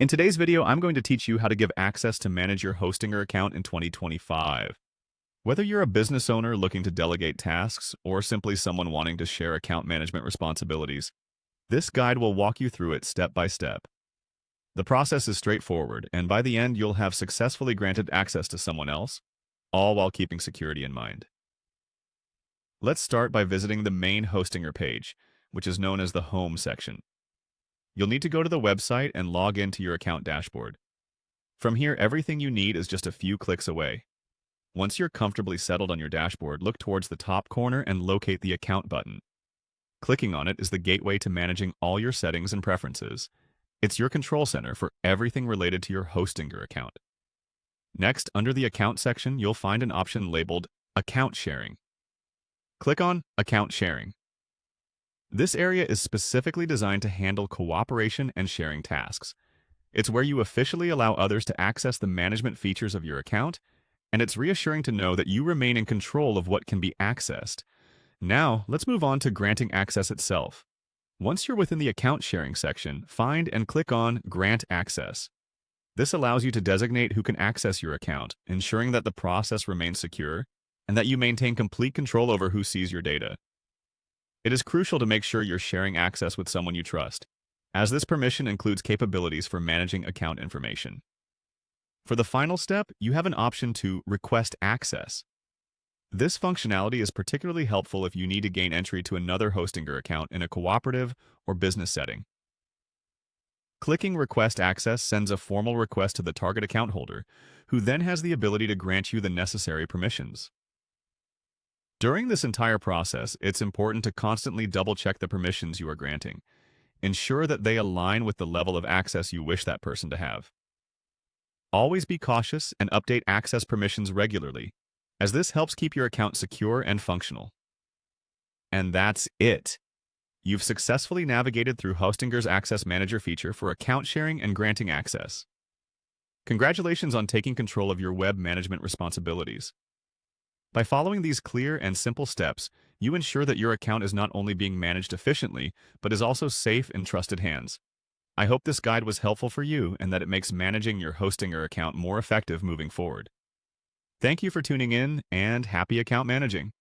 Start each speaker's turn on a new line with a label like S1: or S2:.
S1: In today's video, I'm going to teach you how to give access to manage your Hostinger account in 2025. Whether you're a business owner looking to delegate tasks or simply someone wanting to share account management responsibilities, this guide will walk you through it step by step. The process is straightforward, and by the end, you'll have successfully granted access to someone else, all while keeping security in mind. Let's start by visiting the main Hostinger page, which is known as the Home section. You'll need to go to the website and log into your account dashboard. From here, everything you need is just a few clicks away. Once you're comfortably settled on your dashboard, look towards the top corner and locate the Account button. Clicking on it is the gateway to managing all your settings and preferences. It's your control center for everything related to your Hostinger account. Next, under the Account section, you'll find an option labeled Account Sharing. Click on Account Sharing. This area is specifically designed to handle cooperation and sharing tasks. It's where you officially allow others to access the management features of your account, and it's reassuring to know that you remain in control of what can be accessed. Now, let's move on to granting access itself. Once you're within the Account Sharing section, find and click on Grant Access. This allows you to designate who can access your account, ensuring that the process remains secure and that you maintain complete control over who sees your data. It is crucial to make sure you're sharing access with someone you trust, as this permission includes capabilities for managing account information. For the final step, you have an option to request access. This functionality is particularly helpful if you need to gain entry to another Hostinger account in a cooperative or business setting. Clicking Request Access sends a formal request to the target account holder, who then has the ability to grant you the necessary permissions. During this entire process, it's important to constantly double-check the permissions you are granting. Ensure that they align with the level of access you wish that person to have. Always be cautious and update access permissions regularly, as this helps keep your account secure and functional. And that's it. You've successfully navigated through Hostinger's Access Manager feature for account sharing and granting access. Congratulations on taking control of your web management responsibilities. By following these clear and simple steps, you ensure that your account is not only being managed efficiently, but is also safe in trusted hands. I hope this guide was helpful for you and that it makes managing your Hostinger account more effective moving forward. Thank you for tuning in, and happy account managing.